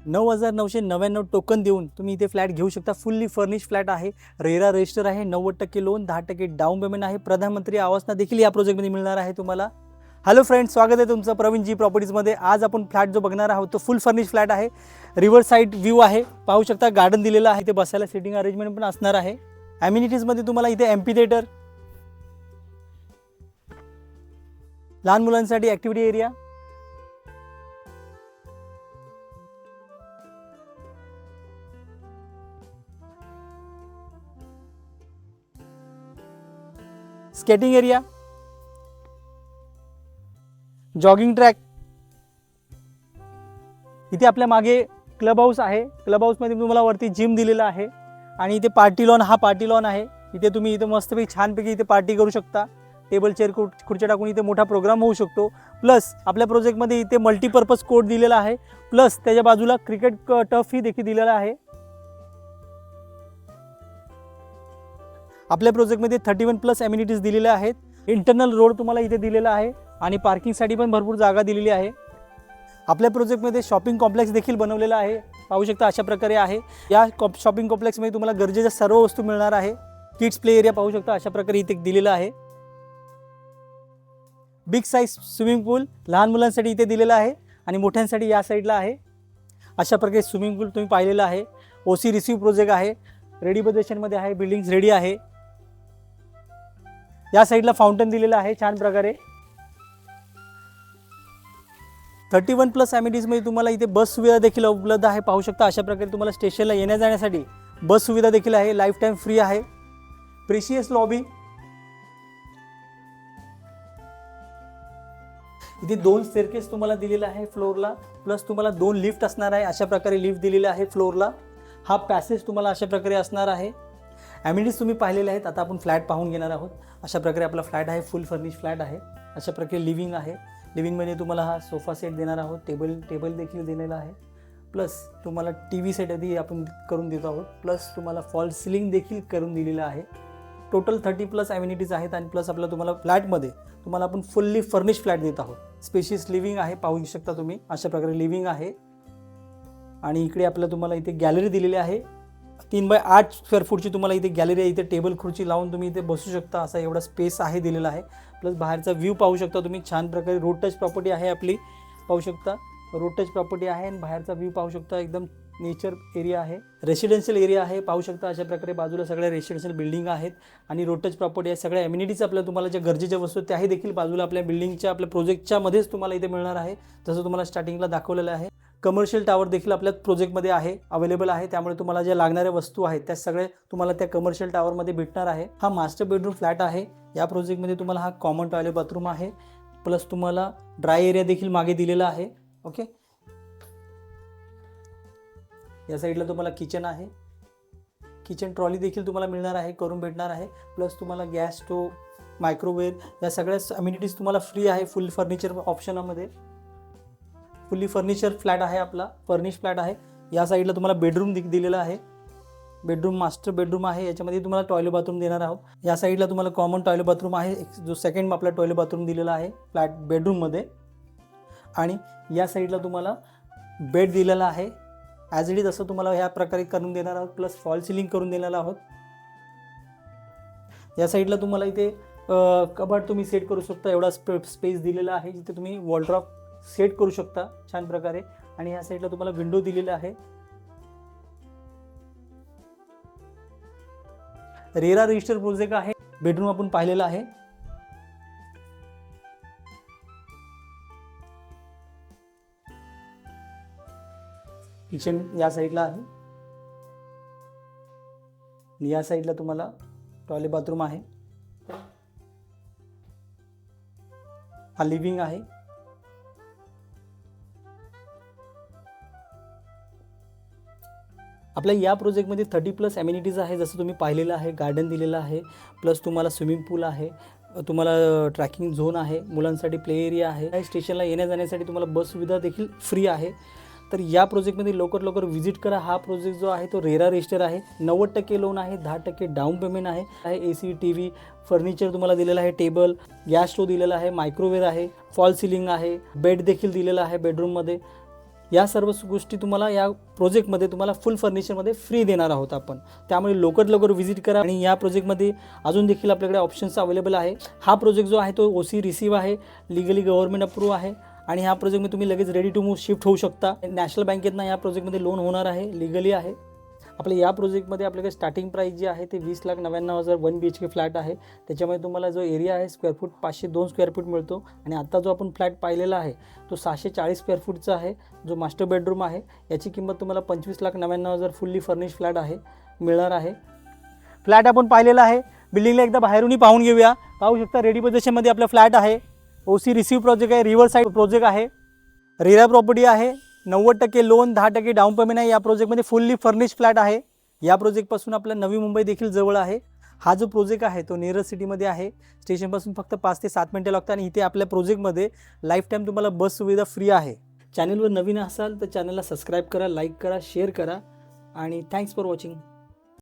9,999 token देऊन तुम्ही इथे फ्लॅट घेऊ शकता। फुल्ली फर्निश फ्लॅट आहे, रेरा रजिस्टर आहे, 90% लोन, 10% डाऊन पेमेंट आहे। प्रधानमंत्री आवासना देखील या प्रोजेक्टमध्ये मिळणार आहे तुम्हाला। हॅलो फ्रेंड्स, स्वागत आहे तुमचं प्रवीण जी प्रॉपर्टीजमध्ये। आज आपण फ्लॅट जो बघणार आहोत तो फुल फर्निश फ्लॅट आहे, रिव्हर साइड व्ह्यू आहे, पाहू शकता गार्डन दिलेलं आहे, इथे बसायला सिटिंग अरेंजमेंट पण असणार आहे। ॲम्युनिटीजमध्ये तुम्हाला इथे एम्पी थिएटर, लहान मुलांसाठी activity area, skating area, jogging track, इथे आपल्या मागे क्लब हाऊस आहे। क्लब हाऊसमध्ये तुम्हाला वरती जिम दिलेला आहे आणि इथे पार्टी लॉन, हा पार्टी लॉन आहे। इथे तुम्ही इथे मस्तपैकी छानपैकी इथे पार्टी करू शकता। टेबल चेअर खुर्च्या टाकून इथे मोठा प्रोग्राम होऊ शकतो। प्लस आपल्या प्रोजेक्टमध्ये इथे मल्टीपर्पज कोर्ट दिलेला आहे, प्लस त्याच्या बाजूला क्रिकेट टर्फ ही देखील दिलेला आहे। आपल्या प्रोजेक्टमध्ये 31+ ॲम्युनिटीज दिलेल्या आहेत। इंटरनल रोड तुम्हाला इथे दिलेला आहे आणि पार्किंगसाठी पण भरपूर जागा दिलेली आहे। आपल्या प्रोजेक्टमध्ये शॉपिंग कॉम्प्लेक्स देखील बनवलेला आहे, पाहू शकता अशा प्रकारे आहे। या शॉपिंग कॉम्प्लेक्समध्ये तुम्हाला गरजेच्या सर्व वस्तू मिळणार आहे। किड्स प्ले एरिया पाहू शकता अशा प्रकारे इथे दिलेला आहे। बिग साईज स्विमिंग पूल लहान मुलांसाठी इथे दिलेला आहे आणि मोठ्यांसाठी या साईडला आहे। अशा प्रकारे स्विमिंग पूल तुम्ही पाहिलेला आहे। ओसी रिसीव्ह प्रोजेक्ट आहे, रेडी पोझिशनमध्ये आहे, बिल्डिंग्स रेडी आहे। या साईडला फाउंटन दिलेला आहे छान प्रकारे। 31+ ॲम्युनिटीजमध्ये तुम्हाला इथे बस सुविधा देखील उपलब्ध आहे, पाहू शकता अशा प्रकारे तुम्हाला स्टेशनला येण्या जाण्यासाठी बस सुविधा देखील आहे, लाईफ टाईम फ्री आहे। प्रेशियस लॉबी, इथे 2 स्टेअरकेस तुम्हाला दिलेला आहे फ्लोअरला, प्लस तुम्हाला 2 लिफ्ट असणार आहे, अशा प्रकारे लिफ्ट दिलेले आहे फ्लोअरला। हा पॅसेज तुम्हाला अशा प्रकारे असणार आहे। ॲम्युनिटीज तुम्ही पाहिलेले आहेत, आता आपण फ्लॅट पाहून घेणार आहोत। अशा प्रकारे आपला फ्लॅट आहे, फुल फर्निश फ्लॅट आहे। अशा प्रकारे लिव्हिंग आहे, लिव्हिंगमध्ये तुम्हाला हा सोफा सेट देणार आहोत, टेबल देखील दिलेला आहे, प्लस तुम्हाला TV सेट आधी आपण करून देतो आहोत, प्लस तुम्हाला फॉल सिलिंग देखील करून दिलेलं आहे। टोटल 30+ ॲम्युनिटीज आहेत आणि प्लस आपला तुम्हाला फ्लॅटमध्ये तुम्हाला आपण फुल्ली फर्निश फ्लॅट देत आहोत। स्पेशियस लिव्हिंग आहे, पाहू शकता तुम्ही अशा प्रकारे लिव्हिंग आहे आणि इकडे आपल्याला तुम्हाला इथे गॅलरी दिलेली आहे। 3x8 स्क्वेअर फूटची तुम्हाला इथे गॅलरी आहे, इथे टेबल खुर्ची लावून तुम्ही इथे बसू शकता, असा एवढा स्पेस आहे दिलेला आहे। प्लस बाहेरचा व्ह्यू पाहू शकता तुम्ही, छान प्रकारे रोड टच प्रॉपर्टी आहे आपली, पाहू शकता रोड टच प्रॉपर्टी आहे आणि बाहेरचा व्ह्यू पाहू शकता, एकदम नेचर एरिया आहे, रेसिडेन्शियल एरिया आहे, पाहू शकता अशा प्रकारे बाजूला सगळ्या रेसिडेन्शियल बिल्डिंग आहेत आणि रोड टच प्रॉपर्टी आहे। सगळ्या ॲम्युनिटीज आपल्याला तुम्हाला ज्या गरजेच्या वस्तू त्याही देखील बाजूला आपल्या बिल्डिंगच्या आपल्या प्रोजेक्टच्या मध्येच तुम्हाला इथे मिळणार आहे, जसं तुम्हाला स्टार्टिंगला दाखवलेलं आहे। कमर्शियल टावर देखील आपल्या प्रोजेक्टमध्ये आहे, अवेलेबल आहे, त्यामुळे तुम्हाला ज्या लागणाऱ्या वस्तू आहेत त्या सगळे तुम्हाला त्या कमर्शियल टावरमध्ये भेटणार आहे। हा मास्टर बेडरूम फ्लॅट आहे। या प्रोजेक्टमध्ये तुम्हाला हा कॉमन टॉयलेट बाथरूम आहे, प्लस तुम्हाला ड्राय एरिया देखील मागे दिलेला आहे। ओके, या साईडला तुम्हाला किचन आहे, किचन ट्रॉली देखील तुम्हाला मिळणार आहे, करून भेटणार आहे, प्लस तुम्हाला गॅस स्टोव, मायक्रोवेव्ह या सगळ्या ॲम्युनिटीज तुम्हाला फ्री आहे। फुल फर्निचर ऑप्शनमध्ये फुल्ली फर्निचर फ्लॅट आहे, आपला फर्निश फ्लॅट आहे। या साईडला तुम्हाला बेडरूम दिलेला आहे, बेडरूम मास्टर बेडरूम आहे, याच्यामध्ये तुम्हाला टॉयलेट बाथरूम देणार आहोत। या साईडला तुम्हाला कॉमन टॉयलेट बाथरूम आहे, जो सेकंड आपला टॉयलेट बाथरूम दिलेला आहे फ्लॅट बेडरूममध्ये आणि या साईडला तुम्हाला बेड दिलेला आहे ॲज इट इज, असं तुम्हाला ह्या प्रकारे करून देणार आहोत, प्लस फॉल सिलिंग करून देणार आहोत। या साईडला तुम्हाला इथे कबर्ड तुम्ही सेट करू शकता, एवढा स्पेस दिलेला आहे, जिथे तुम्ही वॉलड्रॉप सेट करू शकता छान प्रकारे आणि या साईडला तुम्हाला विंडो दिलेला आहे। रेरा रजिस्टर प्रोजेक्ट आहे, बेडरूम आपण पाहिलेला आहे। किचन या साईडला आहे, या साईडला तुम्हाला टॉयलेट बाथरूम आहे। हा लिव्हिंग आहे। आपल्या या प्रोजेक्टमध्ये 30+ ॲम्युनिटीज आहे, जसं तुम्ही पाहिलेलं आहे, गार्डन दिलेलं आहे, प्लस तुम्हाला स्विमिंग पूल आहे, तुम्हाला ट्रॅकिंग झोन आहे, मुलांसाठी प्ले एरिया आहे, स्टेशनला येण्या जाण्यासाठी तुम्हाला बस सुविधा देखील फ्री आहे। तर या प्रोजेक्टमध्ये लवकर व्हिजिट करा। हा प्रोजेक्ट जो आहे तो रेरा रजिस्टर आहे, 90% लोन आहे, 10% डाऊन पेमेंट आहे। AC, TV, फर्निचर तुम्हाला दिलेलं आहे, टेबल, गॅस स्टोव दिलेला आहे, मायक्रोवेव्ह आहे, फॉल सिलिंग आहे, बेड देखील दिलेला आहे बेडरूममध्ये। या सर्व गोष्टी तुम्हाला या प्रोजेक्टमध्ये तुम्हाला फुल फर्निचरमध्ये फ्री देणार आहोत आपण. त्यामुळे लवकरात लवकर व्हिजिट करा. आणि या प्रोजेक्टमध्ये अजून देखील आपल्याकडे ऑप्शन्स अवेलेबल आहे. हा प्रोजेक्ट जो आहे तो OC रिसीव्ह आहे, लिगली गव्हर्नमेंट अप्रूव्ह आहे आणि ह्या प्रोजेक्टमध्ये तुम्ही लगेच रेडी टू मूव्ह शिफ्ट होऊ शकता. नॅशनल बँकेतनं या प्रोजेक्टमध्ये लोन होणार आहे, लिगली आहे. आपल्या या प्रोजेक्टमध्ये आपल्याकडे स्टार्टिंग प्राईस जी आहे ते 20,99,000 1 BHK फ्लॅट आहे. त्याच्यामध्ये तुम्हाला जो एरिया आहे स्क्वेअर फूट 502 स्क्वेअर फूट मिळतो. आणि आता जो आपण फ्लॅट पाहिलेला आहे तो 640 स्क्वेअर फूटचा आहे, जो मास्टर बेडरूम आहे. याची किंमत तुम्हाला 25,99,000 फुल्ली फर्निश फ्लॅट आहे मिळणार आहे. फ्लॅट आपण पाहिलेला आहे. बिल्डिंगला एकदा बाहेरूनही पाहून घेऊया. पाहू शकता रेडी पोझिशनमध्ये आपला फ्लॅट आहे. OC रिसीव्ह प्रोजेक्ट आहे, रिव्हर साईड प्रोजेक्ट आहे, रेरा प्रॉपर्टी आहे. 90% लोन, 10% डाऊन पेमेंट आहे. या प्रोजेक्टमध्ये फुल्ली फर्निश फ्लॅट आहे. या प्रोजेक्टपासून आपला नवी मुंबई देखील जवळ आहे. हा जो प्रोजेक्ट आहे तो नियर सिटीमध्ये आहे. स्टेशनपासून फक्त 5 ते 7 मिनिटं लागतात. आणि इथे आपल्या प्रोजेक्टमध्ये लाईफ टाईम तुम्हाला बस सुविधा फ्री आहे. चॅनलवर नवीन असाल तर चॅनलला सबस्क्राईब करा, लाईक करा, शेअर करा आणि थँक्स फॉर वॉचिंग.